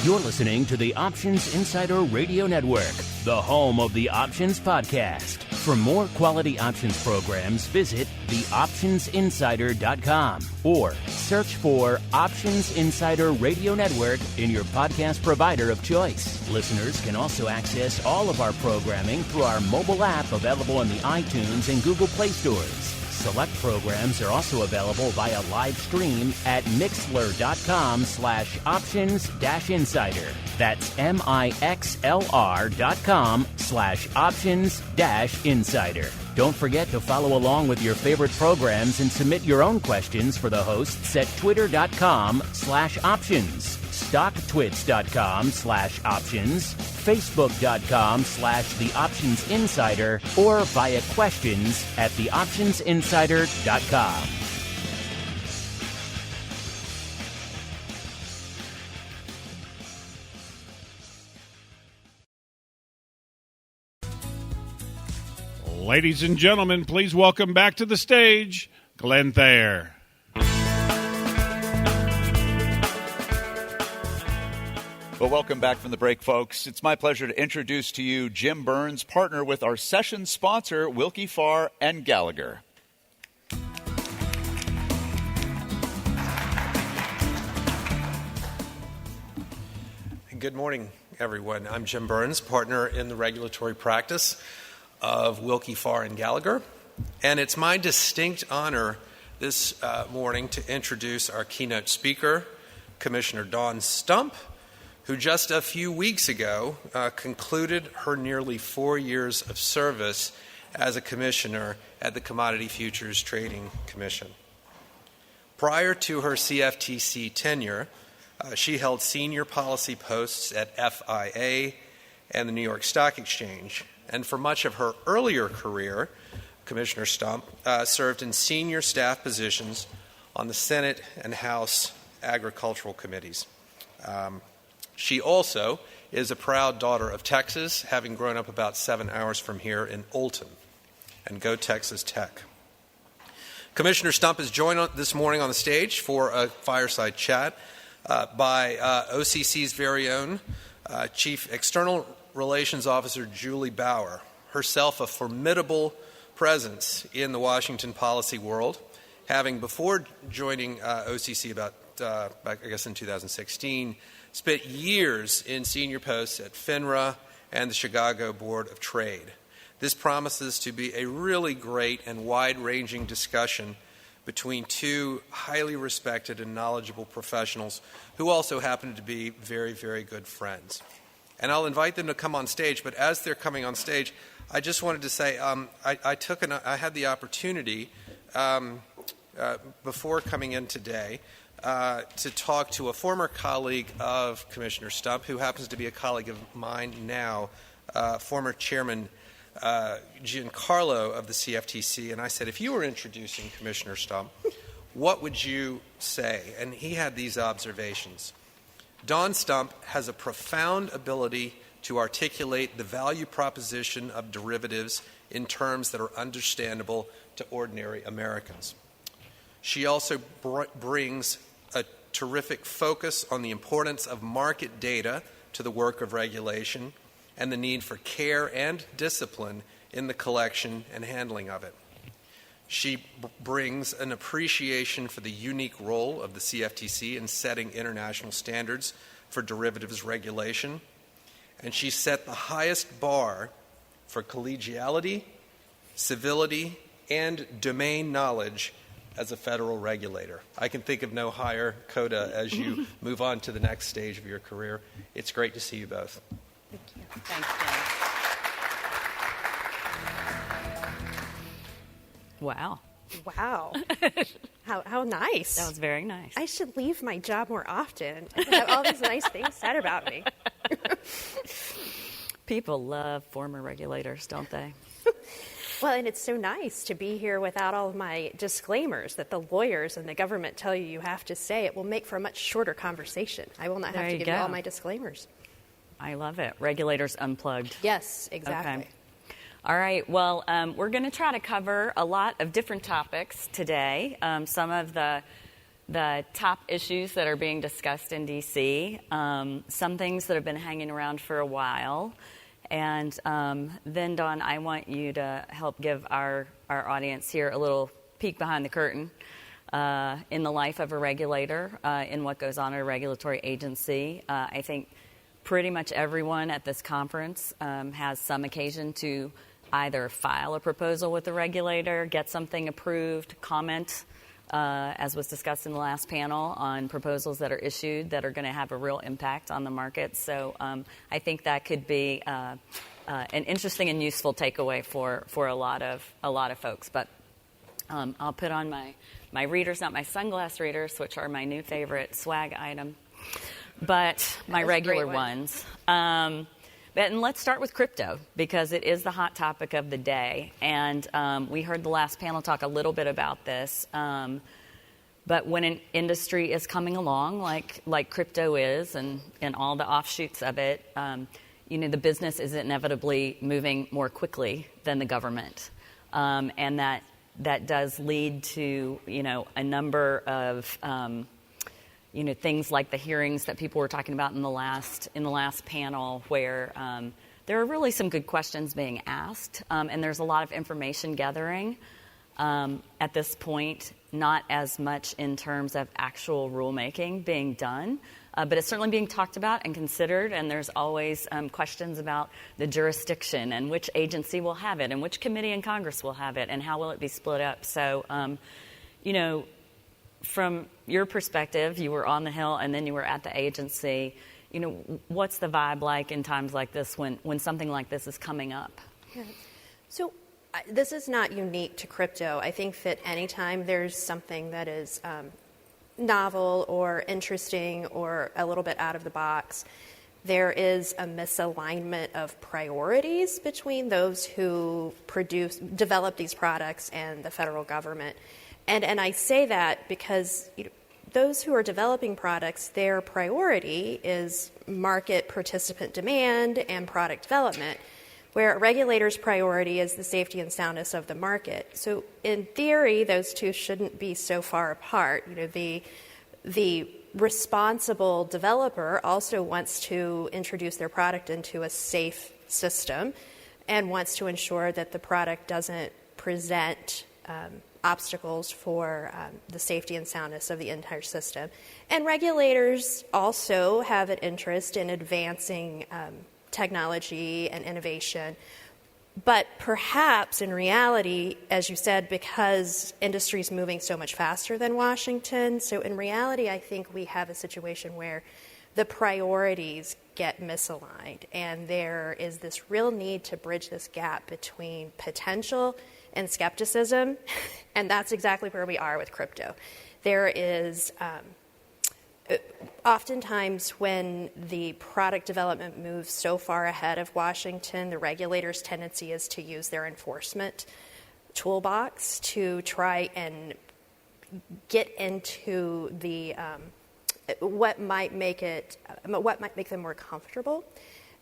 You're listening to the Options Insider Radio Network, the home of the Options Podcast. For more quality options programs, visit theoptionsinsider.com or search for Options Insider Radio Network in your podcast provider of choice. Listeners can also access all of our programming through our mobile app available in the iTunes and Google Play stores. Select programs are also available via live stream at mixlr.com/options-insider. That's mixlr.com/options-insider. Don't forget to follow along with your favorite programs and submit your own questions for the hosts at twitter.com/options, stocktwits.com/options, facebook.com/theoptionsinsider, or via questions at theoptionsinsider.com. Ladies and gentlemen, please welcome back to the stage, Glenn Thayer. Well, welcome back from the break, folks. It's my pleasure to introduce to you Jim Burns, partner with our session sponsor, Wilkie Farr and Gallagher. Good morning, everyone. I'm Jim Burns, partner in the regulatory practice of Wilkie Farr and Gallagher. And it's my distinct honor this morning to introduce our keynote speaker, Commissioner Dawn Stump, who just a few weeks ago concluded her nearly 4 years of service as a commissioner at the Commodity Futures Trading Commission. Prior to her CFTC tenure, she held senior policy posts at FIA and the New York Stock Exchange. And for much of her earlier career, Commissioner Stump served in senior staff positions on the Senate and House Agricultural Committees. She also is a proud daughter of Texas, having grown up about 7 hours from here in Olton. And go Texas Tech. Commissioner Stump is joined this morning on the stage for a fireside chat by OCC's very own Chief External Relations Officer Julie Bauer, herself a formidable presence in the Washington policy world, having before joining OCC back, I guess, in 2016, spent years in senior posts at FINRA and the Chicago Board of Trade. This promises to be a really great and wide-ranging discussion between two highly respected and knowledgeable professionals who also happen to be very, very good friends. And I'll invite them to come on stage, but as they're coming on stage, I just wanted to say I had the opportunity before coming in today to talk to a former colleague of Commissioner Stump, who happens to be a colleague of mine now, former Chairman Giancarlo of the CFTC. And I said, if you were introducing Commissioner Stump, what would you say? And he had these observations. Dawn Stump has a profound ability to articulate the value proposition of derivatives in terms that are understandable to ordinary Americans. She also brings a terrific focus on the importance of market data to the work of regulation and the need for care and discipline in the collection and handling of it. She brings an appreciation for the unique role of the CFTC in setting international standards for derivatives regulation, and she set the highest bar for collegiality, civility, and domain knowledge as a federal regulator. I can think of no higher coda as you move on to the next stage of your career. It's great to see you both. Thank you. Thanks, Jen. Wow. Wow. How nice. That was very nice. I should leave my job more often and have all these nice things said about me. People love former regulators, don't they? Well, and it's so nice to be here without all of my disclaimers that the lawyers and the government tell you you have to say. It will make for a much shorter conversation. I will not have to give you all my disclaimers. I love it. Regulators Unplugged. Yes, exactly. Okay. All right. Well, we're going to try to cover a lot of different topics today. Some of the the top issues that are being discussed in D.C., some things that have been hanging around for a while. And then, Dawn, I want you to help give our audience here a little peek behind the curtain in the life of a regulator, in what goes on at a regulatory agency. I think pretty much everyone at this conference has some occasion to either file a proposal with the regulator, get something approved, comment, as was discussed in the last panel, on proposals that are issued that are going to have a real impact on the market. So I think that could be an interesting and useful takeaway for a lot of folks. But I'll put on my readers, not my sunglass readers, which are my new favorite swag item, but my regular ones. And let's start with crypto, because it is the hot topic of the day. And we heard the last panel talk a little bit about this. But when an industry is coming along, like crypto is, and all the offshoots of it, the business is inevitably moving more quickly than the government. And that does lead to, a number of things like the hearings that people were talking about in the last panel, where there are really some good questions being asked, and there's a lot of information gathering at this point, not as much in terms of actual rulemaking being done, but it's certainly being talked about and considered, and there's always questions about the jurisdiction and which agency will have it and which committee in Congress will have it and how will it be split up. So, from your perspective, you were on the Hill and then you were at the agency. What's the vibe like in times like this when something like this is coming up? Yeah. So this is not unique to crypto. I think that anytime there's something that is novel or interesting or a little bit out of the box, there is a misalignment of priorities between those who develop these products and the federal government. And I say that because those who are developing products, their priority is market participant demand and product development, where a regulator's priority is the safety and soundness of the market. So in theory, those two shouldn't be so far apart. The responsible developer also wants to introduce their product into a safe system and wants to ensure that the product doesn't present obstacles for the safety and soundness of the entire system. And regulators also have an interest in advancing technology and innovation. But perhaps in reality, as you said, because industry is moving so much faster than Washington, so in reality I think we have a situation where the priorities get misaligned, and there is this real need to bridge this gap between potential and skepticism, and that's exactly where we are with crypto. There is oftentimes when the product development moves so far ahead of Washington, the regulator's tendency is to use their enforcement toolbox to try and get into the what might make them more comfortable.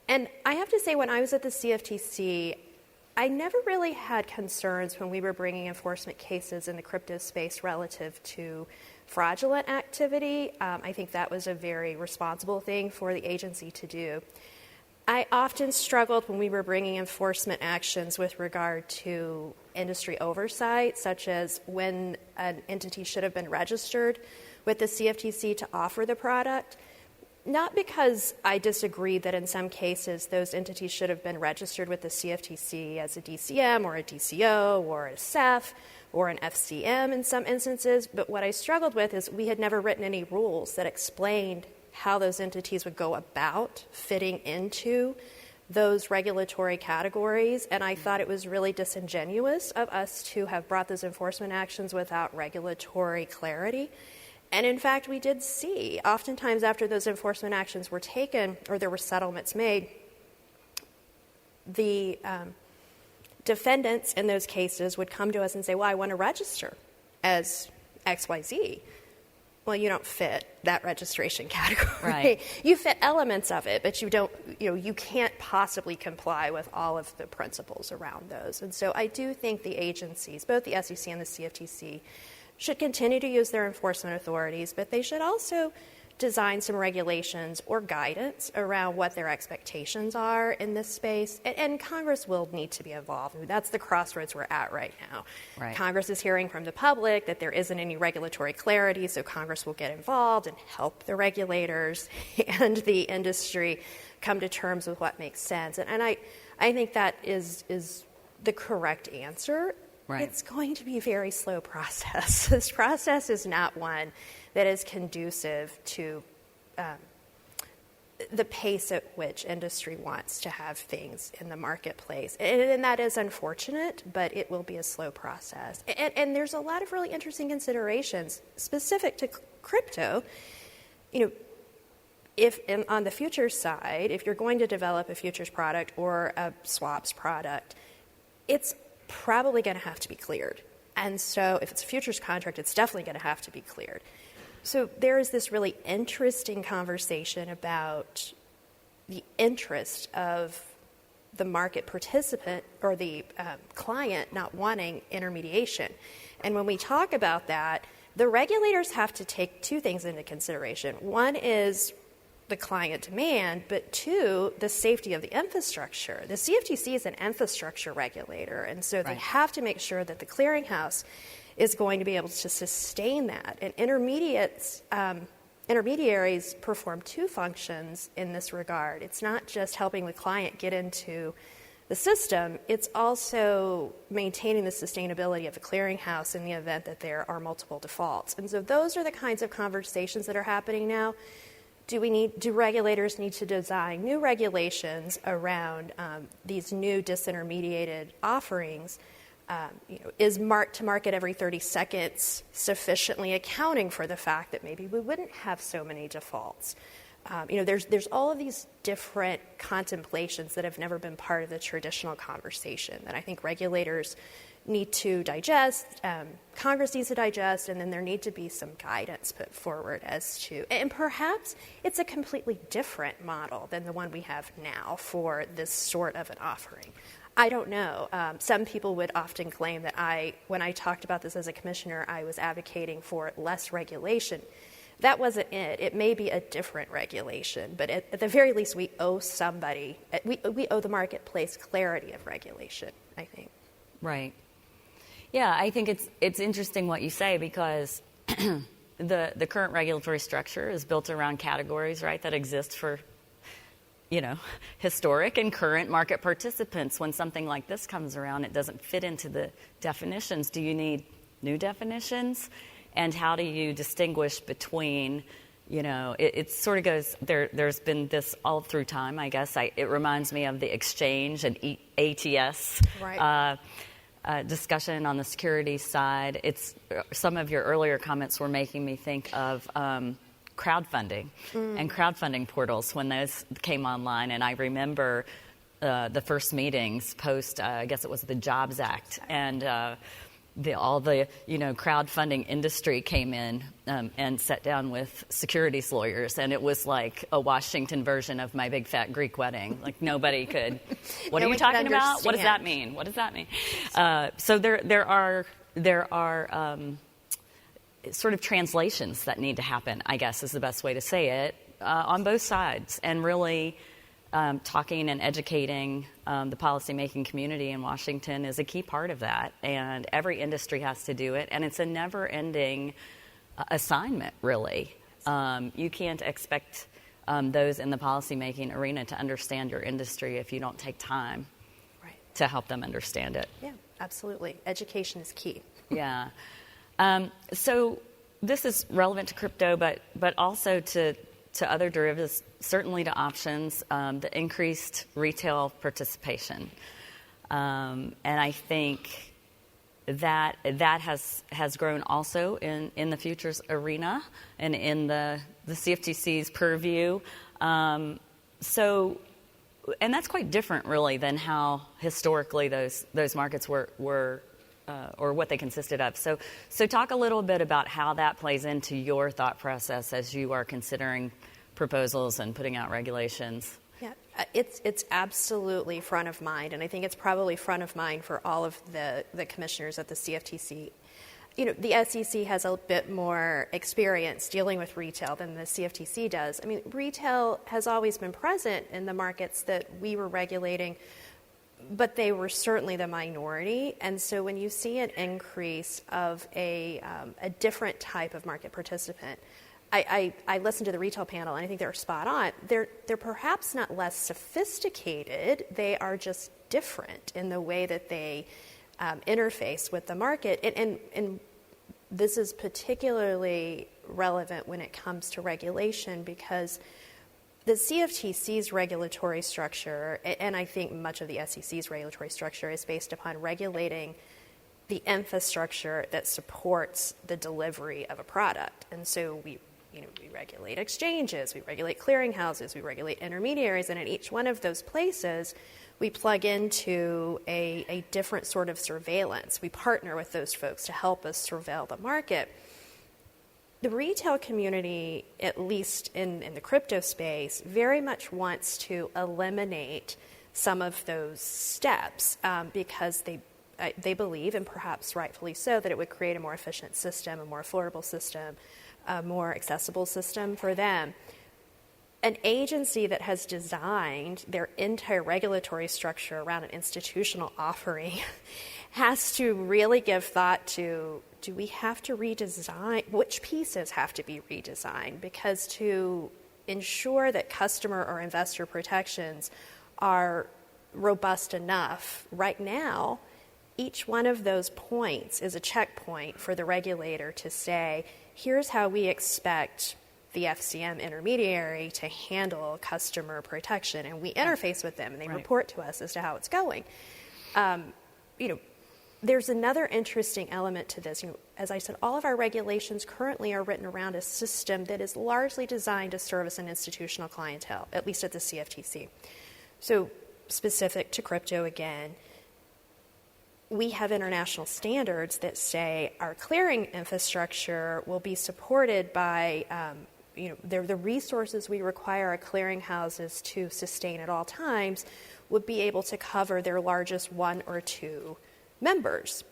And I have to say, when I was at the CFTC, I never really had concerns when we were bringing enforcement cases in the crypto space relative to fraudulent activity. I think that was a very responsible thing for the agency to do. I often struggled when we were bringing enforcement actions with regard to industry oversight, such as when an entity should have been registered with the CFTC to offer the product. Not because I disagree that in some cases those entities should have been registered with the CFTC as a DCM or a DCO or a CEF or an FCM in some instances, but what I struggled with is we had never written any rules that explained how those entities would go about fitting into those regulatory categories, and I thought it was really disingenuous of us to have brought those enforcement actions without regulatory clarity. And in fact, we did see, oftentimes after those enforcement actions were taken or there were settlements made, the defendants in those cases would come to us and say, well, I want to register as XYZ. Well, you don't fit that registration category. Right. You fit elements of it, but you don't, you can't possibly comply with all of the principles around those. And so I do think the agencies, both the SEC and the CFTC, should continue to use their enforcement authorities, but they should also design some regulations or guidance around what their expectations are in this space. And Congress will need to be involved. I mean, that's the crossroads we're at right now. Right. Congress is hearing from the public that there isn't any regulatory clarity, so Congress will get involved and help the regulators and the industry come to terms with what makes sense. And I think that is the correct answer. Right. It's going to be a very slow process. This process is not one that is conducive to the pace at which industry wants to have things in the marketplace. And that is unfortunate, but it will be a slow process. And there's a lot of really interesting considerations specific to crypto. On the futures side, if you're going to develop a futures product or a swaps product, it's probably going to have to be cleared. And so if it's a futures contract, it's definitely going to have to be cleared. So there is this really interesting conversation about the interest of the market participant or the client not wanting intermediation. And when we talk about that, the regulators have to take two things into consideration. One is the client demand, but two, the safety of the infrastructure. The CFTC is an infrastructure regulator, and so they have to make sure that the clearinghouse is going to be able to sustain that. And intermediaries perform two functions in this regard. It's not just helping the client get into the system, it's also maintaining the sustainability of the clearinghouse in the event that there are multiple defaults. And so those are the kinds of conversations that are happening now. Do regulators need to design new regulations around these new disintermediated offerings? Is to market every 30 seconds sufficiently accounting for the fact that maybe we wouldn't have so many defaults? There's all of these different contemplations that have never been part of the traditional conversation that I think regulators need to digest, Congress needs to digest, and then there need to be some guidance put forward as to, and perhaps it's a completely different model than the one we have now for this sort of an offering. I don't know. Some people would often claim that when I talked about this as a commissioner, I was advocating for less regulation. That wasn't it. It may be a different regulation, but at the very least, we owe we owe the marketplace clarity of regulation, I think. Right. Yeah, I think it's interesting what you say because the current regulatory structure is built around categories, right, that exist for, historic and current market participants. When something like this comes around, it doesn't fit into the definitions. Do you need new definitions? And how do you distinguish between, it sort of goes, there's been this all through time, I guess. It reminds me of the exchange and ATS. Right. Discussion on the security side. Some of your earlier comments were making me think of crowdfunding and crowdfunding portals when those came online. And I remember the first meetings post, I guess it was the Jobs Act, and all the crowdfunding industry came in and sat down with securities lawyers, and it was like a Washington version of My Big Fat Greek Wedding. Like nobody could. What are you talking about? What does that mean? What does that mean? So there are sort of translations that need to happen, I guess is the best way to say it, on both sides, and really talking and educating the policymaking community in Washington is a key part of that, and every industry has to do it, and it's a never-ending assignment, really. You can't expect those in the policymaking arena to understand your industry if you don't take time to help them understand it. Yeah, absolutely. Education is key. Yeah. So this is relevant to crypto, but also to other derivatives, certainly to options, the increased retail participation. And I think that has grown also in the futures arena and in the CFTC's purview. And that's quite different, really, than how historically those markets were or what they consisted of. So talk a little bit about how that plays into your thought process as you are considering proposals and putting out regulations. Yeah, it's absolutely front of mind, and I think it's probably front of mind for all of the commissioners at the CFTC. the SEC has a bit more experience dealing with retail than the CFTC does. I mean, retail has always been present in the markets that we were regulating, but they were certainly the minority. And so when you see an increase of a different type of market participant, I listened to the retail panel, and I think they're spot on. They're perhaps not less sophisticated. They are just different in the way that they interface with the market. And this is particularly relevant when it comes to regulation, because the CFTC's regulatory structure, and I think much of the SEC's regulatory structure, is based upon regulating the infrastructure that supports the delivery of a product. And so we regulate exchanges, we regulate clearinghouses, we regulate intermediaries, and in each one of those places, we plug into a different sort of surveillance. We partner with those folks to help us surveil the market. The retail community, at least in the crypto space, very much wants to eliminate some of those steps because they believe, and perhaps rightfully so, that it would create a more efficient system, a more affordable system, a more accessible system for them. An agency that has designed their entire regulatory structure around an institutional offering has to really give thought to, do we have to redesign? Which pieces have to be redesigned? Because to ensure that customer or investor protections are robust enough, right now, each one of those points is a checkpoint for the regulator to say, here's how we expect the FCM intermediary to handle customer protection, and we interface with them, and they report to us as to how it's going. There's another interesting element to this. As I said, all of our regulations currently are written around a system that is largely designed to service an institutional clientele, at least at the CFTC. So specific to crypto again, we have international standards that say our clearing infrastructure will be supported by the resources we require our clearinghouses to sustain at all times would be able to cover their largest one or two members.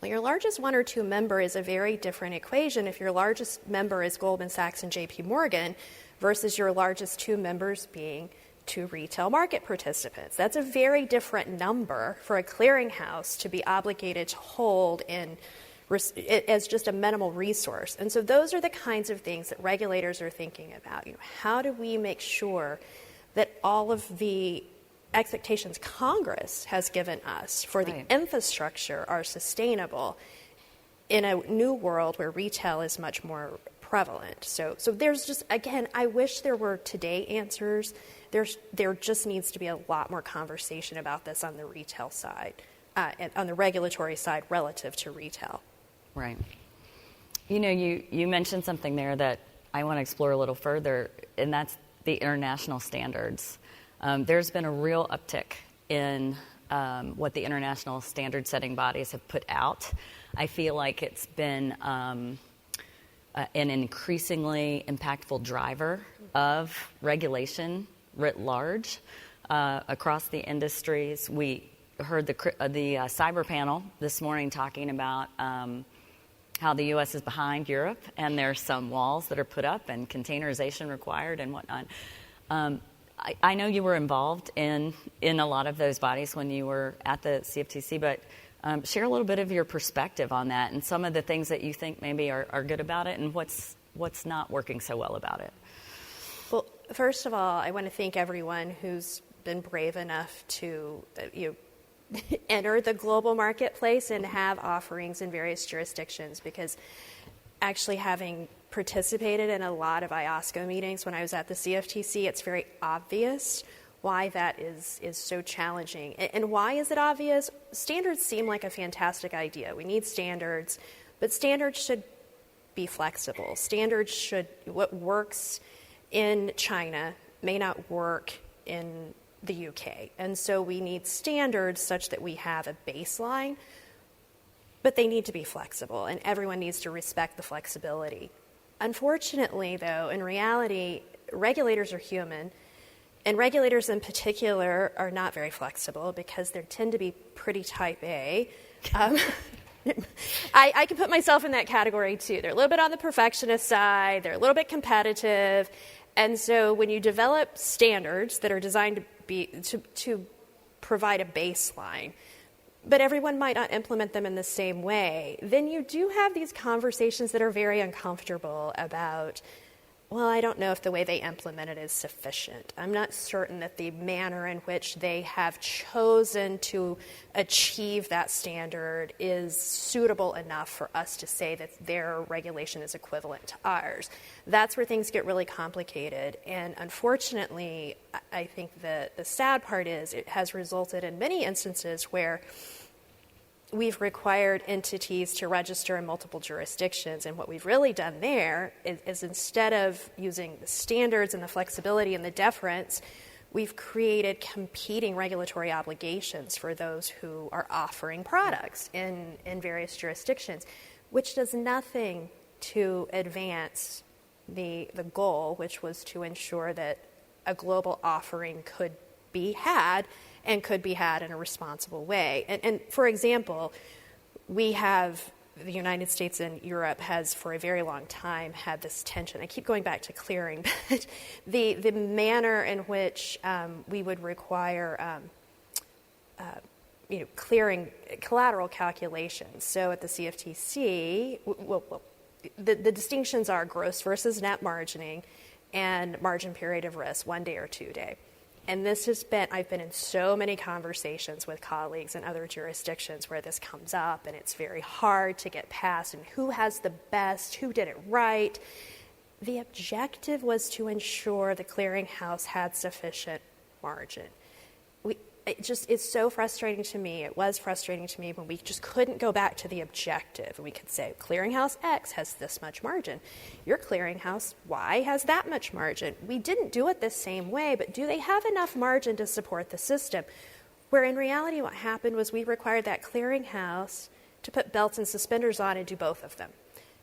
Well, your largest one or two member is a very different equation if your largest member is Goldman Sachs and JP Morgan versus your largest two members being two retail market participants. That's a very different number for a clearinghouse to be obligated to hold as just a minimal resource. And so those are the kinds of things that regulators are thinking about. How do we make sure that all of the expectations Congress has given us for the infrastructure are sustainable in a new world where retail is much more prevalent? So there's just, again, I wish there were today answers. There just needs to be a lot more conversation about this on the retail side, and on the regulatory side relative to retail. Right. You mentioned something there that I want to explore a little further, and that's the international standards. There's been a real uptick in what the international standard-setting bodies have put out. I feel like it's been an increasingly impactful driver of regulation writ large across the industries. We heard the cyber panel this morning talking about how the U.S. is behind Europe, and there's some walls that are put up and containerization required and whatnot. I know you were involved in a lot of those bodies when you were at the CFTC, but share a little bit of your perspective on that and some of the things that you think maybe are good about it and what's not working so well about it. Well, first of all, I want to thank everyone who's been brave enough to enter the global marketplace and have offerings in various jurisdictions, because actually having participated in a lot of IOSCO meetings when I was at the CFTC, it's very obvious why that is so challenging. And why is it obvious? Standards seem like a fantastic idea. We need standards, but standards should be flexible. What works in China may not work in the UK. And so we need standards such that we have a baseline, but they need to be flexible, and everyone needs to respect the flexibility. Unfortunately, though, in reality, regulators are human, and regulators in particular are not very flexible because they tend to be pretty type A. I can put myself in that category too. They're a little bit on the perfectionist side. They're a little bit competitive. And so when you develop standards that are designed to provide a baseline, but everyone might not implement them in the same way, then you do have these conversations that are very uncomfortable about, well, I don't know if the way they implement it is sufficient. I'm not certain that the manner in which they have chosen to achieve that standard is suitable enough for us to say that their regulation is equivalent to ours. That's where things get really complicated. And unfortunately, I think the sad part is it has resulted in many instances where we've required entities to register in multiple jurisdictions, and what we've really done there is instead of using the standards and the flexibility and the deference, we've created competing regulatory obligations for those who are offering products in various jurisdictions, which does nothing to advance the goal, which was to ensure that a global offering could be had and could be had in a responsible way. And for example, we have, the United States and Europe has for a very long time had this tension. I keep going back to clearing, but the manner in which we would require clearing collateral calculations. So at the CFTC, the distinctions are gross versus net margining and margin period of risk, 1 day or 2 day. And this has been, I've been in so many conversations with colleagues in other jurisdictions where this comes up, and it's very hard to get past, and who has the best, who did it right. The objective was to ensure the clearinghouse had sufficient margin. It's so frustrating to me. It was frustrating to me when we just couldn't go back to the objective. And we could say, clearinghouse X has this much margin. Your clearinghouse Y has that much margin. We didn't do it the same way, but do they have enough margin to support the system? Where in reality what happened was we required that clearinghouse to put belts and suspenders on and do both of them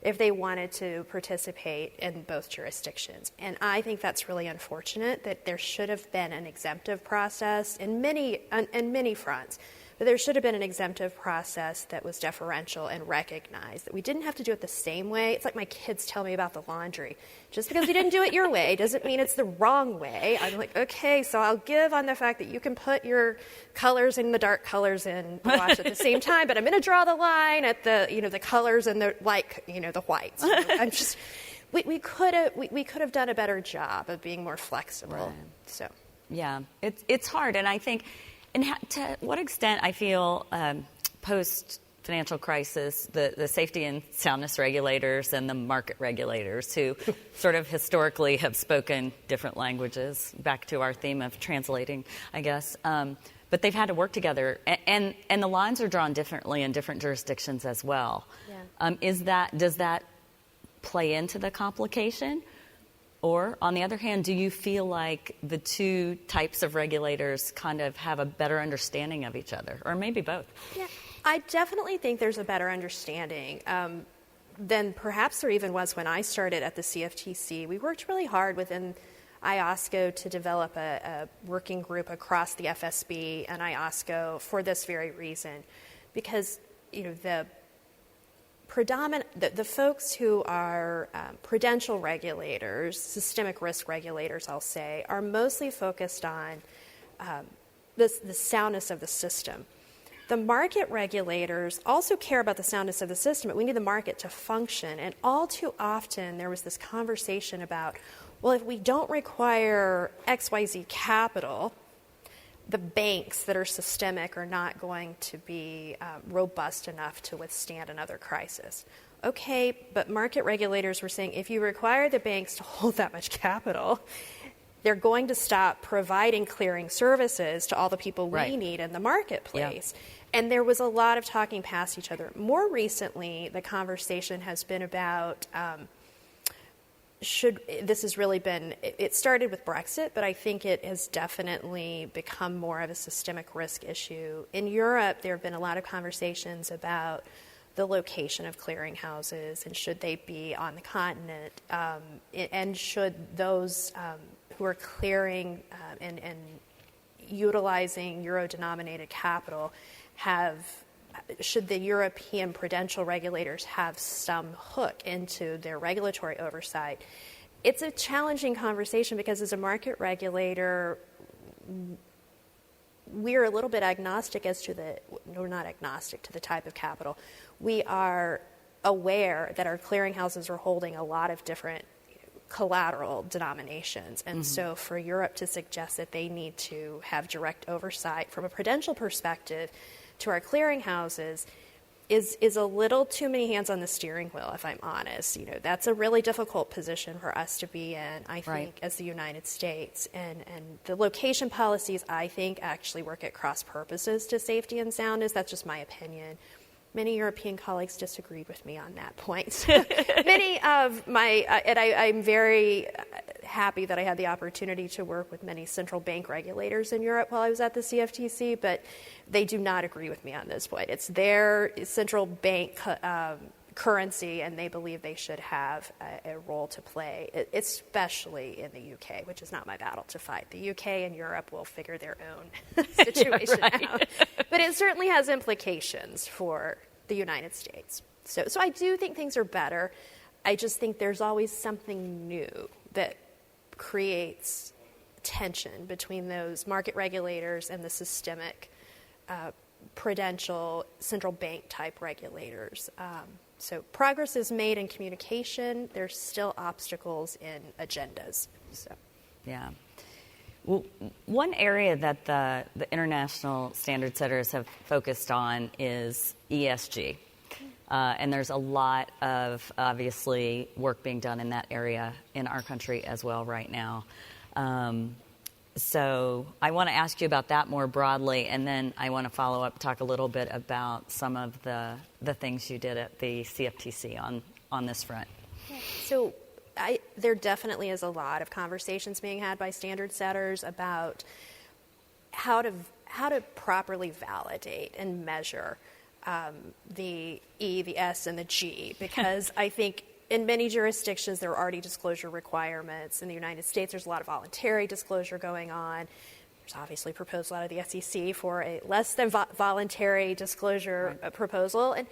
if they wanted to participate in both jurisdictions. And I think that's really unfortunate, that there should have been an exemptive process in many fronts. But there should have been an exemptive process that was deferential and recognized that we didn't have to do it the same way. It's like my kids tell me about the laundry. Just because you didn't do it your way doesn't mean it's the wrong way. I'm like, okay, so I'll give on the fact that you can put your colors and the dark colors in the wash at the same time, but I'm going to draw the line at the colors and the the whites. I'm just we could have done a better job of being more flexible. Right. So yeah, it's hard, and I think. And to what extent I feel post-financial crisis, the safety and soundness regulators and the market regulators who sort of historically have spoken different languages, back to our theme of translating, I guess, but they've had to work together. And the lines are drawn differently in different jurisdictions as well. Yeah. Does that play into the complication? Or, on the other hand, do you feel like the two types of regulators kind of have a better understanding of each other? Or maybe both? Yeah, I definitely think there's a better understanding than perhaps there even was when I started at the CFTC. We worked really hard within IOSCO to develop a working group across the FSB and IOSCO for this very reason. Because, the folks who are prudential regulators, systemic risk regulators, I'll say, are mostly focused on the soundness of the system. The market regulators also care about the soundness of the system, but we need the market to function. And all too often there was this conversation about, well, if we don't require XYZ capital, the banks that are systemic are not going to be robust enough to withstand another crisis. Okay, but market regulators were saying if you require the banks to hold that much capital, they're going to stop providing clearing services to all the people we need in the marketplace. Yeah. And there was a lot of talking past each other. More recently, the conversation has been about it started with Brexit, but I think it has definitely become more of a systemic risk issue. In Europe, there have been a lot of conversations about the location of clearinghouses and should they be on the continent, and should those who are clearing and utilizing euro-denominated capital have should the European prudential regulators have some hook into their regulatory oversight? It's a challenging conversation because as a market regulator, we're a little bit agnostic as to we're not agnostic to the type of capital. We are aware that our clearinghouses are holding a lot of different collateral denominations. And so for Europe to suggest that they need to have direct oversight from a prudential perspective to our clearinghouses is a little too many hands on the steering wheel, if I'm honest. That's a really difficult position for us to be in, I think, as the United States. And the location policies, I think, actually work at cross purposes to safety and soundness. That's just my opinion. Many European colleagues disagreed with me on that point. Many of and I'm very happy that I had the opportunity to work with many central bank regulators in Europe while I was at the CFTC, but they do not agree with me on this point. It's their central bank currency, and they believe they should have a role to play, especially in the UK, which is not my battle to fight. The UK and Europe will figure their own situation out. But it certainly has implications for the United States. So I do think things are better. I just think there's always something new that creates tension between those market regulators and the systemic prudential central bank type regulators. So progress is made in communication. There's still obstacles in agendas. So, yeah. Well, one area that the international standard setters have focused on is ESG. And there's a lot of, obviously, work being done in that area in our country as well right now. So I want to ask you about that more broadly, and then I want to follow up, talk a little bit about some of the things you did at the CFTC on this front. So there definitely is a lot of conversations being had by standard setters about how to properly validate and measure the E, the S, and the G, because I think in many jurisdictions, there are already disclosure requirements. In the United States, there's a lot of voluntary disclosure going on. There's obviously a proposal out of the SEC for a less than voluntary disclosure proposal. And,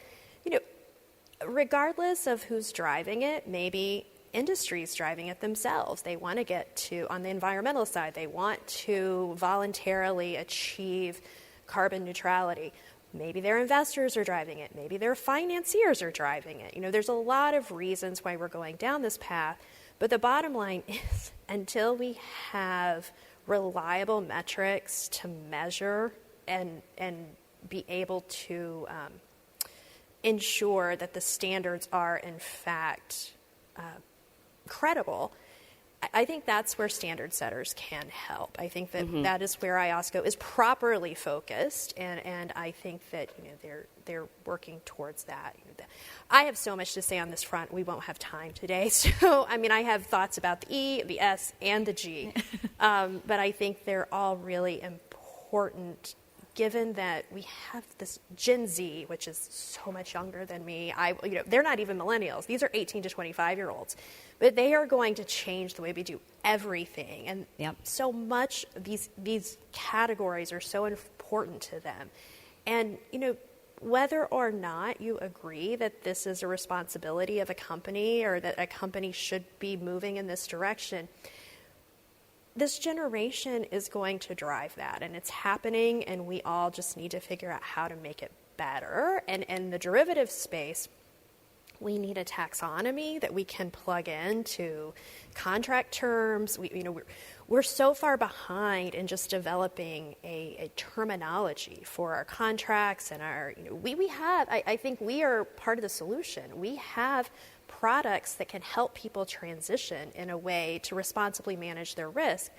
regardless of who's driving it, maybe industry's driving it themselves. They want to get to, on the environmental side, they want to voluntarily achieve carbon neutrality. Maybe their investors are driving it. Maybe their financiers are driving it. There's a lot of reasons why we're going down this path. But the bottom line is, until we have reliable metrics to measure and be able to ensure that the standards are, in fact, credible, I think that's where standard setters can help. I think that that is where IOSCO is properly focused, and I think that they're working towards that. I have so much to say on this front. We won't have time today. So I have thoughts about the E, the S, and the G, but I think they're all really important. Given that we have this Gen Z, which is so much younger than me, they're not even millennials. These are 18 to 25-year-olds. But they are going to change the way we do everything. And so much these categories are so important to them. And, whether or not you agree that this is a responsibility of a company or that a company should be moving in this direction, this generation is going to drive that, and it's happening, and we all just need to figure out how to make it better. And in the derivative space, we need a taxonomy that we can plug into contract terms. We're so far behind in just developing a terminology for our contracts and our, we have, I think we are part of the solution. We have products that can help people transition in a way to responsibly manage their risk.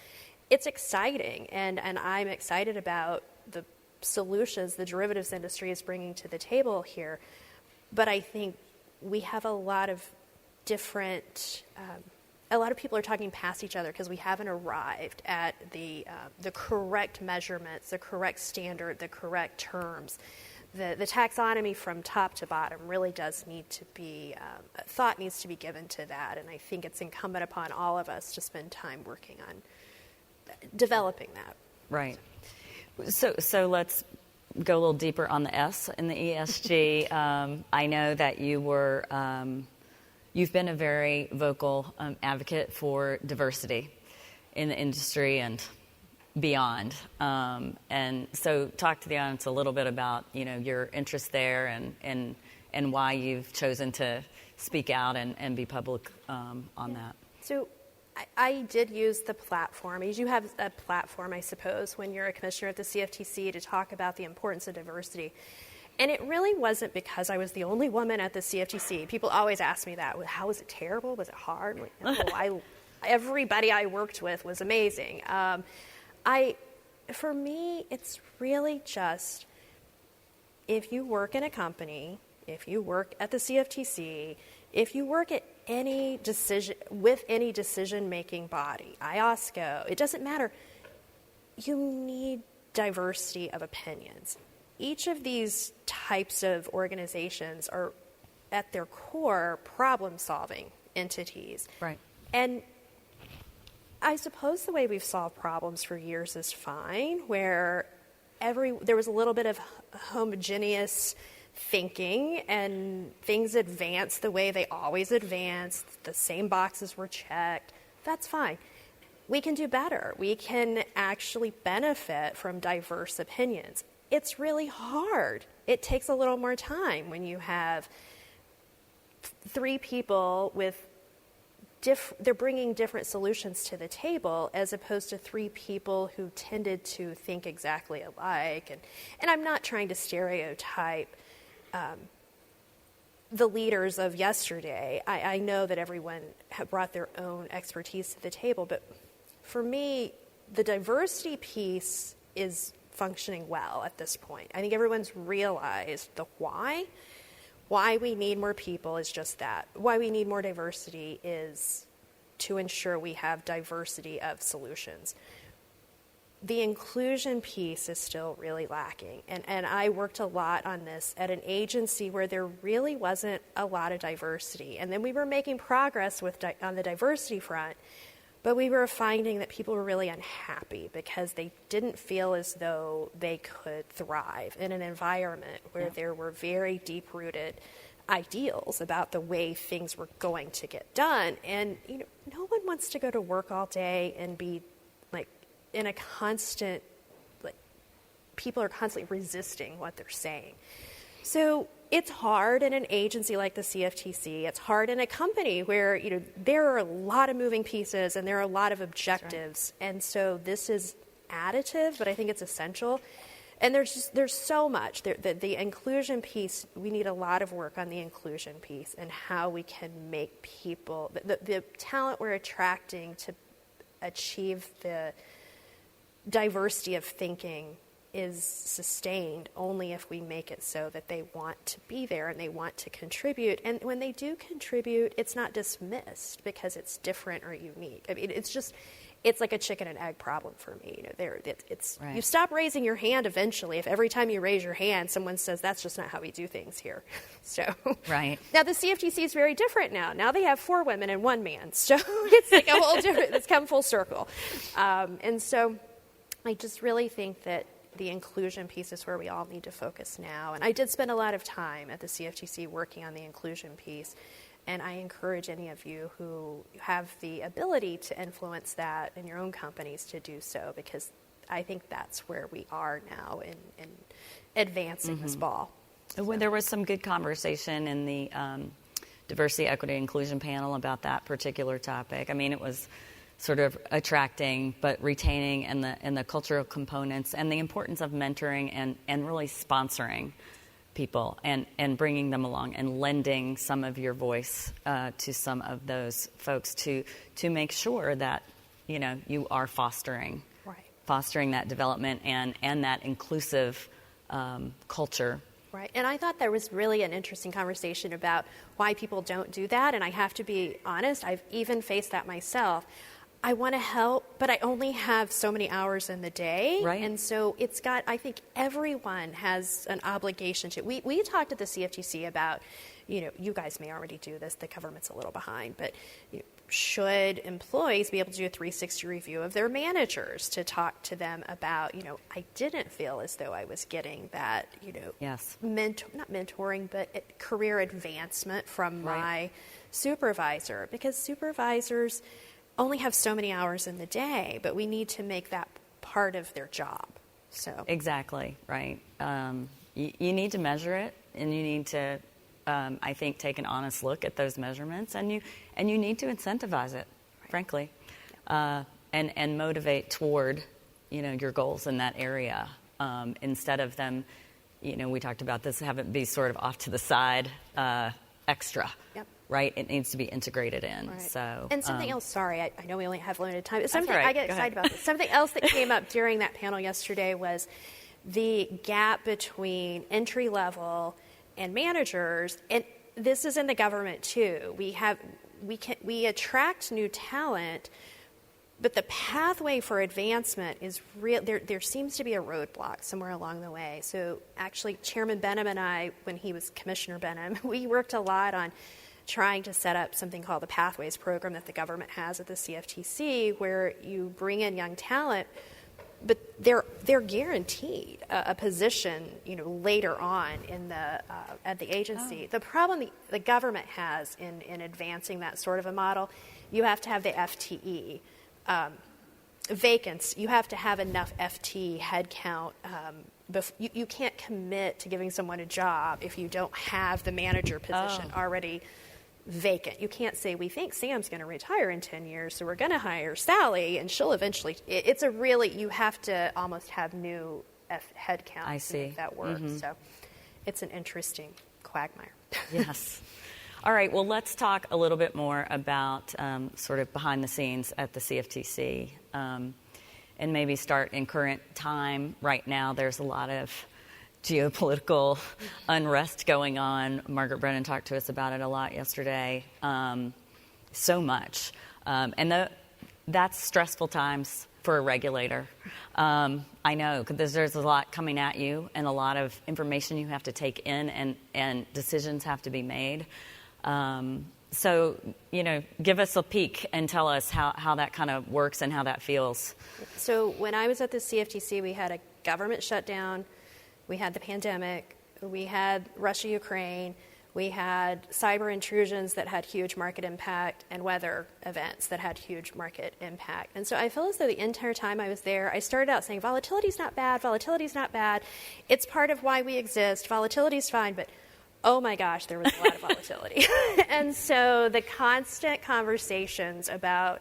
It's exciting, and I'm excited about the solutions the derivatives industry is bringing to the table here. But I think we have a lot of different, a lot of people are talking past each other because we haven't arrived at the correct measurements, the correct standard, the correct terms. The taxonomy from top to bottom really does need to be, thought needs to be given to that, and I think it's incumbent upon all of us to spend time working on developing that. Right. So let's go a little deeper on the S in the ESG. I know that you've been a very vocal advocate for diversity in the industry and beyond. And so talk to the audience a little bit about, your interest there and why you've chosen to speak out and be public on that. So I did use the platform. You have a platform, I suppose, when you're a commissioner at the CFTC to talk about the importance of diversity. And it really wasn't because I was the only woman at the CFTC. People always ask me that. How was it terrible? Was it hard? Everybody I worked with was amazing. For me, it's really just, if you work in a company, if you work at the CFTC, if you work at any decision-making body, IOSCO, it doesn't matter. You need diversity of opinions. Each of these types of organizations are, at their core, problem-solving entities. Right. And I suppose the way we've solved problems for years is fine, where there was a little bit of homogeneous thinking and things advanced the way they always advanced, the same boxes were checked. That's fine. We can do better. We can actually benefit from diverse opinions. It's really hard. It takes a little more time when you have three people with they're bringing different solutions to the table as opposed to three people who tended to think exactly alike. And I'm not trying to stereotype the leaders of yesterday. I know that everyone had brought their own expertise to the table, but for me, the diversity piece is functioning well at this point. I think everyone's realized the why. Why we need more people is just that. Why we need more diversity is to ensure we have diversity of solutions. The inclusion piece is still really lacking. And I worked a lot on this at an agency where there really wasn't a lot of diversity. And then we were making progress on the diversity front, but we were finding that people were really unhappy because they didn't feel as though they could thrive in an environment where there were very deep-rooted ideals about the way things were going to get done. And no one wants to go to work all day and be in a constant, people are constantly resisting what they're saying. So it's hard in an agency like the CFTC. It's hard in a company where, there are a lot of moving pieces and there are a lot of objectives. Right. And so this is additive, but I think it's essential. And there's so much. The inclusion piece, we need a lot of work on the inclusion piece and how we can make people, the talent we're attracting to achieve the diversity of thinking is sustained only if we make it so that they want to be there and they want to contribute. And when they do contribute, it's not dismissed because it's different or unique. I mean, it's like a chicken and egg problem for me. Right. You stop raising your hand eventually if every time you raise your hand, someone says, that's just not how we do things here. So right. Now the CFTC is very different now. Now they have 4 women and 1 man. So it's like a whole different, it's come full circle. And so I just really think that the inclusion piece is where we all need to focus now. And I did spend a lot of time at the CFTC working on the inclusion piece. And I encourage any of you who have the ability to influence that in your own companies to do so, because I think that's where we are now in advancing this ball. So. There was some good conversation in the diversity, equity, inclusion panel about that particular topic. I mean, it was sort of attracting but retaining and the cultural components and the importance of mentoring and really sponsoring people and bringing them along and lending some of your voice to some of those folks to make sure that you are fostering that development and that inclusive culture. Right. And I thought there was really an interesting conversation about why people don't do that. And I have to be honest, I've even faced that myself. I want to help, but I only have so many hours in the day. Right. And so I think everyone has an obligation to. We talked at the CFTC about, you guys may already do this, the government's a little behind, but should employees be able to do a 360 review of their managers to talk to them about, I didn't feel as though I was getting that, Yes. not mentoring, but career advancement from my supervisor, because supervisors only have so many hours in the day, but we need to make that part of their job. So Exactly, right. You need to measure it, and you need to, I think, take an honest look at those measurements, and you need to incentivize it, frankly, and motivate toward, your goals in that area, instead of them, we talked about this, have it be sort of off to the side, extra. Yep. Right? It needs to be integrated in. Right. So, and something else, sorry, I know we only have limited time. Something all right. I get Go excited ahead. about this. Something else that came up during that panel yesterday was the gap between entry level and managers, and this is in the government too. We attract new talent, but the pathway for advancement is real. There seems to be a roadblock somewhere along the way. So actually, Chairman Benham and I, when he was Commissioner Benham, we worked a lot on trying to set up something called the Pathways program that the government has at the CFTC, where you bring in young talent, but they're guaranteed a position, later on in the at the agency. The problem the government has in advancing that sort of a model, you have to have the FTE vacants. You have to have enough FT headcount. You can't commit to giving someone a job if you don't have the manager position already vacant. You can't say, we think Sam's going to retire in 10 years, so we're going to hire Sally, and she'll eventually... you have to almost have new headcount to make that work. Mm-hmm. So it's an interesting quagmire. Yes. All right, well, let's talk a little bit more about sort of behind the scenes at the CFTC, and maybe start in current time. Right now, there's a lot of geopolitical unrest going on. Margaret Brennan talked to us about it a lot yesterday. So much. And that's stressful times for a regulator. I know, because there's a lot coming at you and a lot of information you have to take in, and decisions have to be made. So, give us a peek and tell us how that kind of works and how that feels. So when I was at the CFTC, we had a government shutdown. We had the pandemic, we had Russia-Ukraine, we had cyber intrusions that had huge market impact, and weather events that had huge market impact. And so I feel as though the entire time I was there, I started out saying, volatility's not bad, it's part of why we exist, volatility's fine, but oh my gosh, there was a lot of volatility. And so the constant conversations about,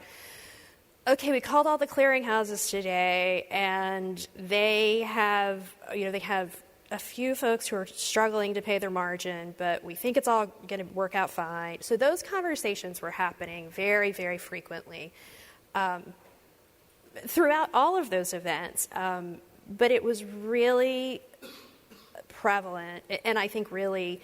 okay, we called all the clearinghouses today, and they have a few folks who are struggling to pay their margin, but we think it's all going to work out fine. So those conversations were happening very, very frequently throughout all of those events. But it was really prevalent, and I think really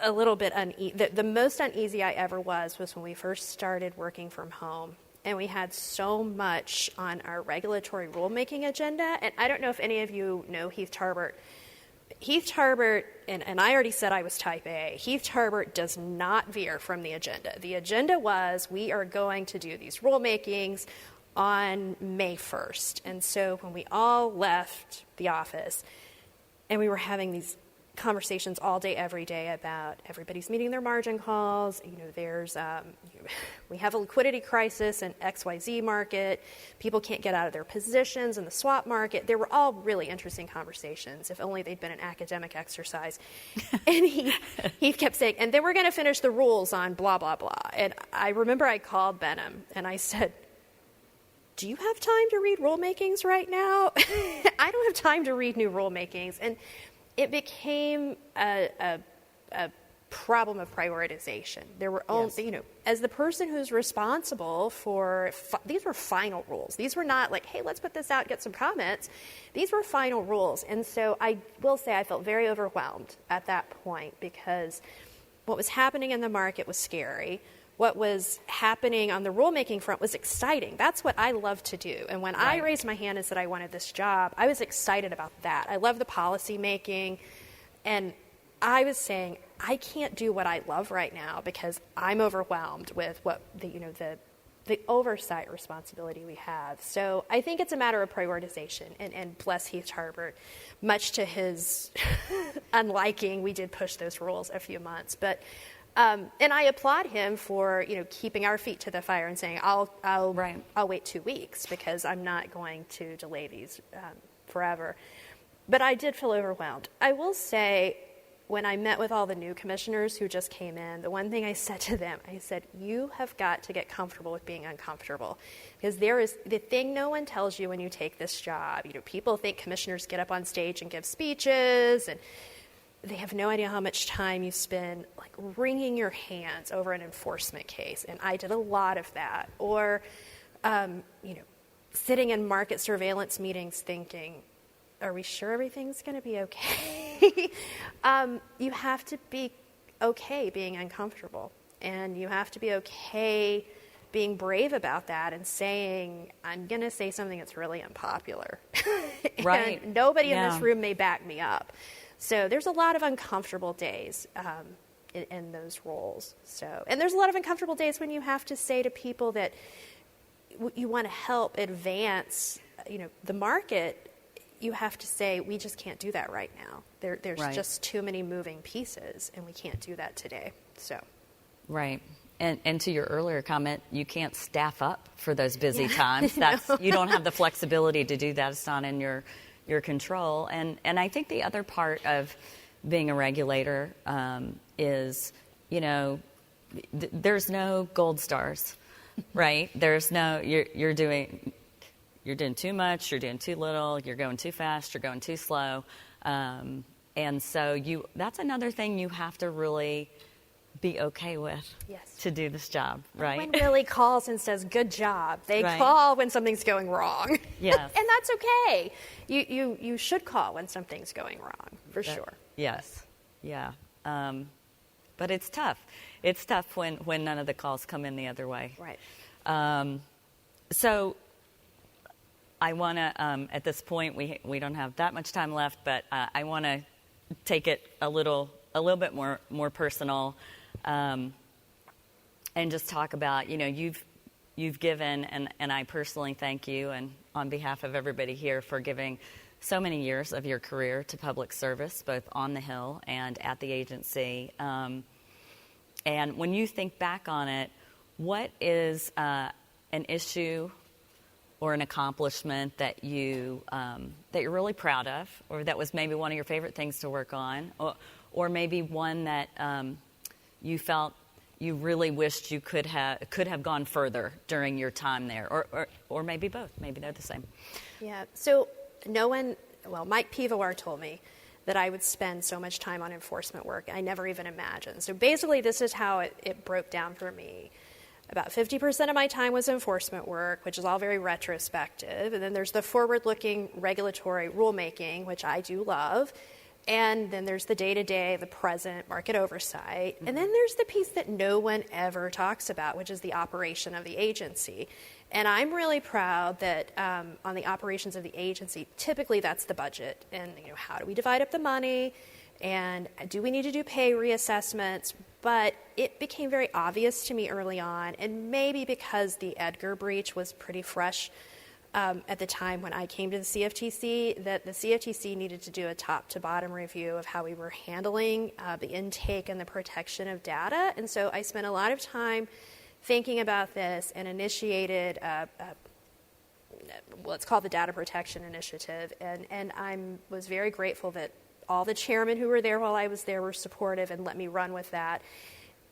a little bit uneasy. The most uneasy I ever was when we first started working from home. And we had so much on our regulatory rulemaking agenda. And I don't know if any of you know Heath Tarbert. Heath Tarbert, and I already said I was type A, Heath Tarbert does not veer from the agenda. The agenda was, we are going to do these rulemakings on May 1st. And so when we all left the office, and we were having these conversations all day, every day about everybody's meeting their margin calls. We have a liquidity crisis in XYZ market. People can't get out of their positions in the swap market. They were all really interesting conversations, if only they'd been an academic exercise. And he kept saying, and then we're going to finish the rules on blah, blah, blah. And I remember I called Benham and I said, do you have time to read rulemakings right now? I don't have time to read new rulemakings. And it became a problem of prioritization. There were only, as the person who's responsible for, these were final rules. These were not like, hey, let's put this out, get some comments. These were final rules. And so I will say I felt very overwhelmed at that point, because what was happening in the market was scary. What was happening on the rulemaking front was exciting. That's what I love to do. And when I raised my hand and said I wanted this job, I was excited about that. I love the policy making. And I was saying, I can't do what I love right now because I'm overwhelmed with what the oversight responsibility we have. So I think it's a matter of prioritization. And bless Heath Harbert, much to his unliking, we did push those rules a few months. But and I applaud him for keeping our feet to the fire and saying I'll wait 2 weeks because I'm not going to delay these forever. But I did feel overwhelmed. I will say, when I met with all the new commissioners who just came in, the one thing I said to them, I said, you have got to get comfortable with being uncomfortable. Because there is the thing no one tells you when you take this job. People think commissioners get up on stage and give speeches, and they have no idea how much time you spend like wringing your hands over an enforcement case. And I did a lot of that. Or, sitting in market surveillance meetings thinking, are we sure everything's going to be okay? You have to be okay being uncomfortable. And you have to be okay being brave about that and saying, I'm going to say something that's really unpopular. Right. And nobody in this room may back me up. So there's a lot of uncomfortable days in those roles. And there's a lot of uncomfortable days when you have to say to people that you want to help advance the market. You have to say, we just can't do that right now. There's just too many moving pieces, and we can't do that today. So, right. And to your earlier comment, you can't staff up for those busy times. You don't have the flexibility to do that. It's not in your control. And I think the other part of being a regulator is, there's no gold stars, right? There's no you're doing too much, you're doing too little, you're going too fast, you're going too slow. And so that's another thing you have to really be okay with to do this job, right? When Willie calls and says, good job, they call when something's going wrong. Yes. And that's okay. You should call when something's going wrong, for sure. Yes. Yeah. But it's tough. It's tough when none of the calls come in the other way. Right. So I want to, at this point, we don't have that much time left, but I want to take it a little bit more personal, and just talk about, you've given, and I personally thank you, and on behalf of everybody here, for giving so many years of your career to public service, both on the Hill and at the agency. And when you think back on it, what is an issue or an accomplishment that you're really proud of, or that was maybe one of your favorite things to work on, or maybe one that you felt you really wished you could have gone further during your time there, or maybe both. Maybe they're the same. Yeah. So Mike Pivovar told me that I would spend so much time on enforcement work. I never even imagined. So basically, this is how it broke down for me. About 50% of my time was enforcement work, which is all very retrospective. And then there's the forward-looking regulatory rulemaking, which I do love. And then there's the day-to-day, the present market oversight. Mm-hmm. And then there's the piece that no one ever talks about, which is the operation of the agency. And I'm really proud that on the operations of the agency, typically that's the budget. And how do we divide up the money? And do we need to do pay reassessments? But it became very obvious to me early on, and maybe because the Edgar breach was pretty fresh at the time when I came to the CFTC, that the CFTC needed to do a top-to-bottom review of how we were handling the intake and the protection of data. And so I spent a lot of time thinking about this and initiated it's called the Data Protection Initiative. And I was very grateful that all the chairmen who were there while I was there were supportive and let me run with that.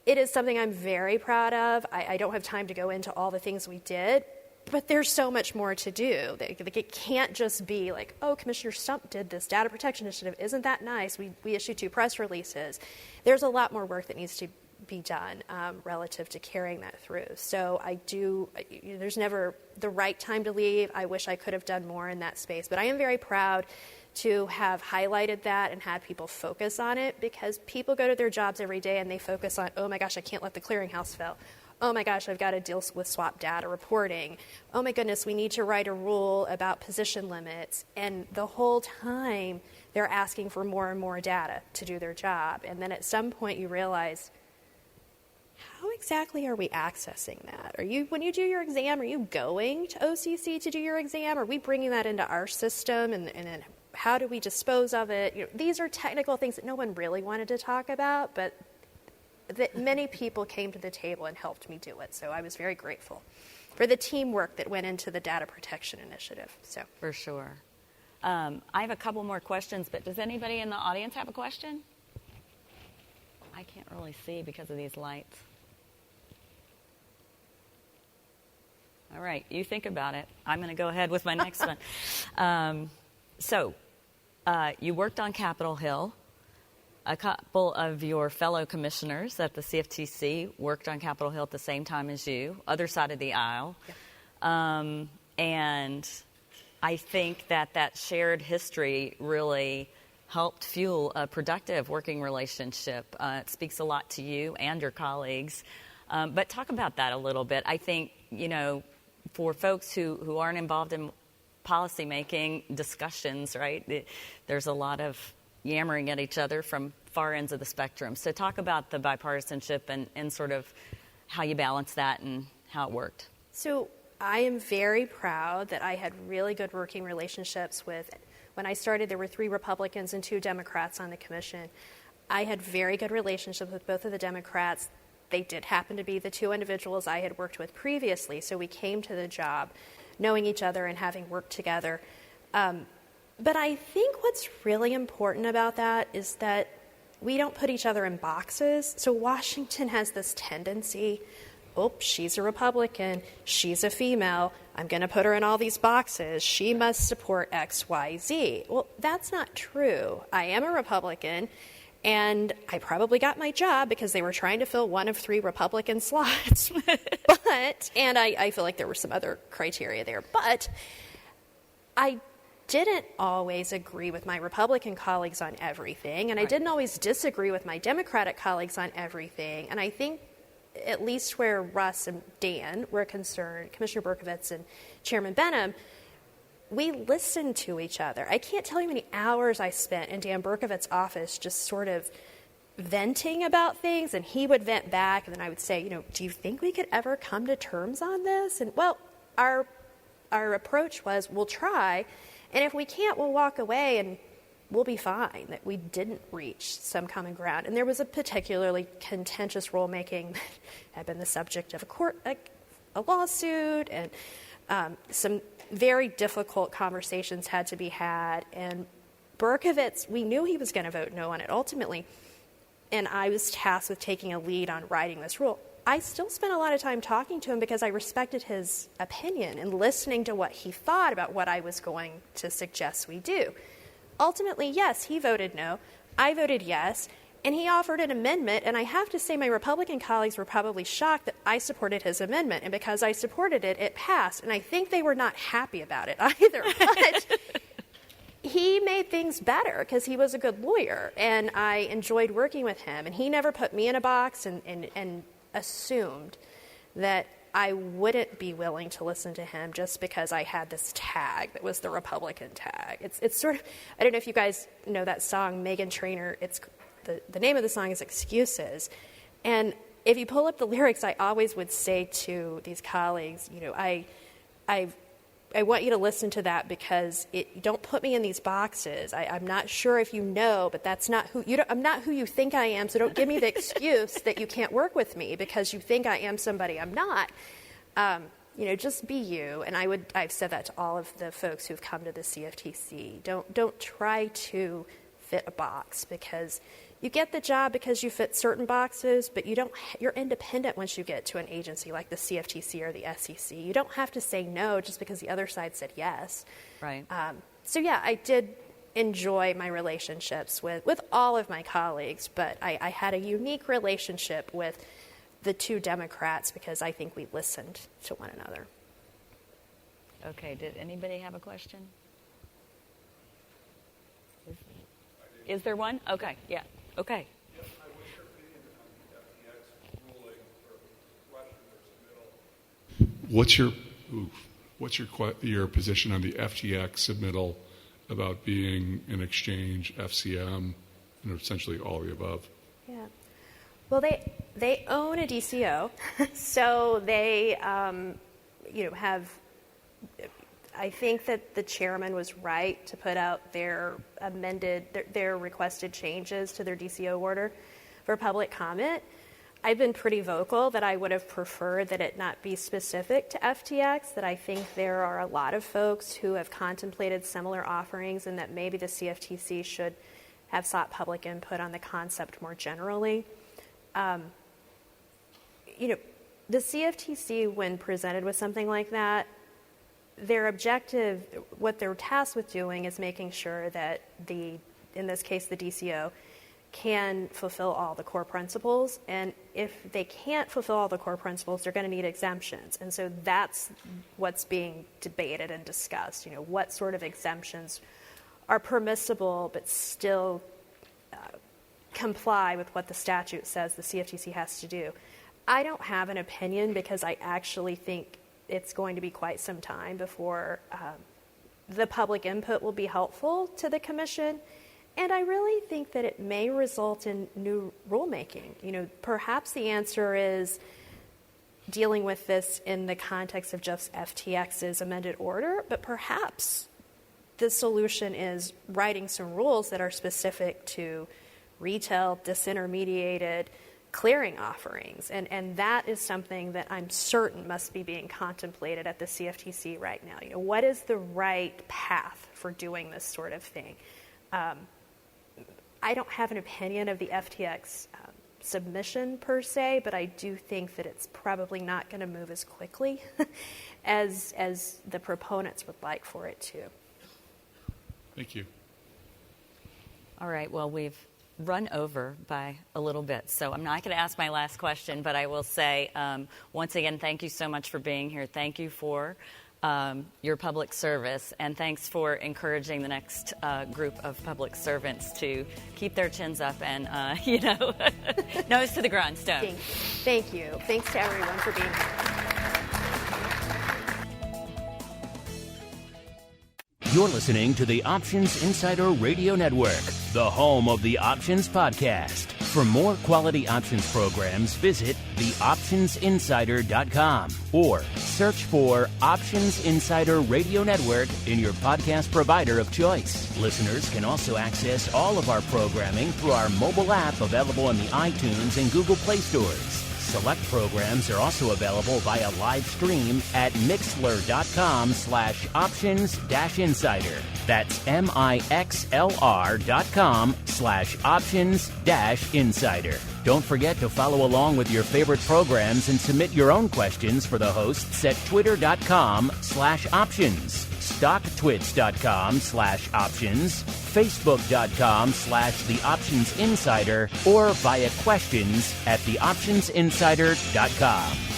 It is something I'm very proud of. I don't have time to go into all the things we did, but there's so much more to do. It can't just be like, oh, Commissioner Stump did this Data Protection Initiative. Isn't that nice? We issued 2 press releases. There's a lot more work that needs to be done relative to carrying that through. So there's never the right time to leave. I wish I could have done more in that space, but I am very proud to have highlighted that and had people focus on it, because people go to their jobs every day and they focus on, oh my gosh, I can't let the clearinghouse fail. oh my gosh, I've got to deal with swap data reporting. Oh my goodness, we need to write a rule about position limits. And the whole time they're asking for more and more data to do their job. And then at some point you realize, how exactly are we accessing that? When you do your exam, are you going to OCC to do your exam? Are we bringing that into our system? And then how do we dispose of it? These are technical things that no one really wanted to talk about, but that many people came to the table and helped me do it. So I was very grateful for the teamwork that went into the data protection initiative. So For sure. I have a couple more questions, but does anybody in the audience have a question? I can't really see because of these lights. All right, you think about it. I'm going to go ahead with my next one. So you worked on Capitol Hill. A couple of your fellow commissioners at the CFTC worked on Capitol Hill at the same time as you, other side of the aisle. Yeah. And I think that shared history really helped fuel a productive working relationship. It speaks a lot to you and your colleagues. But talk about that a little bit. I think, for folks who aren't involved in policymaking discussions, right, there's a lot of yammering at each other from far ends of the spectrum. So talk about the bipartisanship and sort of how you balance that and how it worked. So I am very proud that I had really good working relationships with, when I started, there were 3 Republicans and 2 Democrats on the commission. I had very good relationships with both of the Democrats. They did happen to be the 2 individuals I had worked with previously, so we came to the job knowing each other and having worked together. But I think what's really important about that is that we don't put each other in boxes. So Washington has this tendency, she's a Republican, she's a female, I'm going to put her in all these boxes, she must support X, Y, Z. Well, that's not true. I am a Republican, and I probably got my job because they were trying to fill one of 3 Republican slots. And I feel like there were some other criteria there. But I didn't always agree with my Republican colleagues on everything, and I didn't always disagree with my Democratic colleagues on everything. And I think at least where Russ and Dan were concerned, Commissioner Berkovitz and Chairman Benham, we listened to each other. I can't tell you how many hours I spent in Dan Berkovitz's office just sort of venting about things, and he would vent back, and then I would say, do you think we could ever come to terms on this? And, well, our approach was, we'll try, and if we can't, we'll walk away and we'll be fine, that we didn't reach some common ground. And there was a particularly contentious rulemaking that had been the subject of a lawsuit, and some very difficult conversations had to be had. And Berkovitz, we knew he was going to vote no on it ultimately, and I was tasked with taking a lead on writing this rule. I still spent a lot of time talking to him because I respected his opinion and listening to what he thought about what I was going to suggest we do. Ultimately, yes, he voted no. I voted yes. And he offered an amendment, and I have to say my Republican colleagues were probably shocked that I supported his amendment. And because I supported it, it passed. And I think they were not happy about it either. But he made things better because he was a good lawyer, and I enjoyed working with him. And he never put me in a box and assumed that I wouldn't be willing to listen to him just because I had this tag that was the Republican tag. It's sort of, I don't know if you guys know that song, Meghan Trainor. It's the name of the song is Excuses. And if you pull up the lyrics, I always would say to these colleagues, I want you to listen to that because don't put me in these boxes. I'm not sure if you know, but that's not I'm not who you think I am, so don't give me the excuse that you can't work with me because you think I am somebody I'm not. Just be you. And I've said that to all of the folks who've come to the CFTC. Don't try to fit a box, because you get the job because you fit certain boxes, but you're independent once you get to an agency like the CFTC or the SEC. You don't have to say no just because the other side said yes. Right. I did enjoy my relationships with all of my colleagues, but I had a unique relationship with the 2 Democrats because I think we listened to one another. Okay, did anybody have a question? Is there one? Okay, yeah. Okay. Yes, I wish your opinion on the FTX ruling or question What's your position on the FTX submittal about being an exchange, FCM, and essentially all the above? Yeah. Well, they own a DCO, so they have. I think that the chairman was right to put out their requested changes to their DCO order for public comment. I've been pretty vocal that I would have preferred that it not be specific to FTX, that I think there are a lot of folks who have contemplated similar offerings and that maybe the CFTC should have sought public input on the concept more generally. The CFTC, when presented with something like that, their objective, what they're tasked with doing is making sure that in this case, the DCO, can fulfill all the core principles. And if they can't fulfill all the core principles, they're going to need exemptions. And so that's what's being debated and discussed. What sort of exemptions are permissible but still comply with what the statute says the CFTC has to do. I don't have an opinion because I actually think it's going to be quite some time before the public input will be helpful to the commission. And I really think that it may result in new rulemaking. Perhaps the answer is dealing with this in the context of just FTX's amended order, but perhaps the solution is writing some rules that are specific to retail, disintermediated clearing offerings. And that is something that I'm certain must be being contemplated at the CFTC right now. What is the right path for doing this sort of thing? I don't have an opinion of the FTX submission per se, but I do think that it's probably not going to move as quickly as the proponents would like for it to. Thank you. All right, well, we've run over by a little bit, so I'm not going to ask my last question, but I will say, once again, thank you so much for being here. Thank you for your public service, and thanks for encouraging the next group of public servants to keep their chins up and, nose to the grindstone. Thank you. Thanks to everyone for being here. You're listening to the Options Insider Radio Network, the home of the Options Podcast. For more quality options programs, visit theoptionsinsider.com or search for Options Insider Radio Network in your podcast provider of choice. Listeners can also access all of our programming through our mobile app available in the iTunes and Google Play stores. Select programs are also available via live stream at mixlr.com/options-insider. That's mixlr.com/options-insider. Don't forget to follow along with your favorite programs and submit your own questions for the hosts at twitter.com/options, stocktwits.com/options, facebook.com/theoptionsinsider, or via questions@theoptionsinsider.com.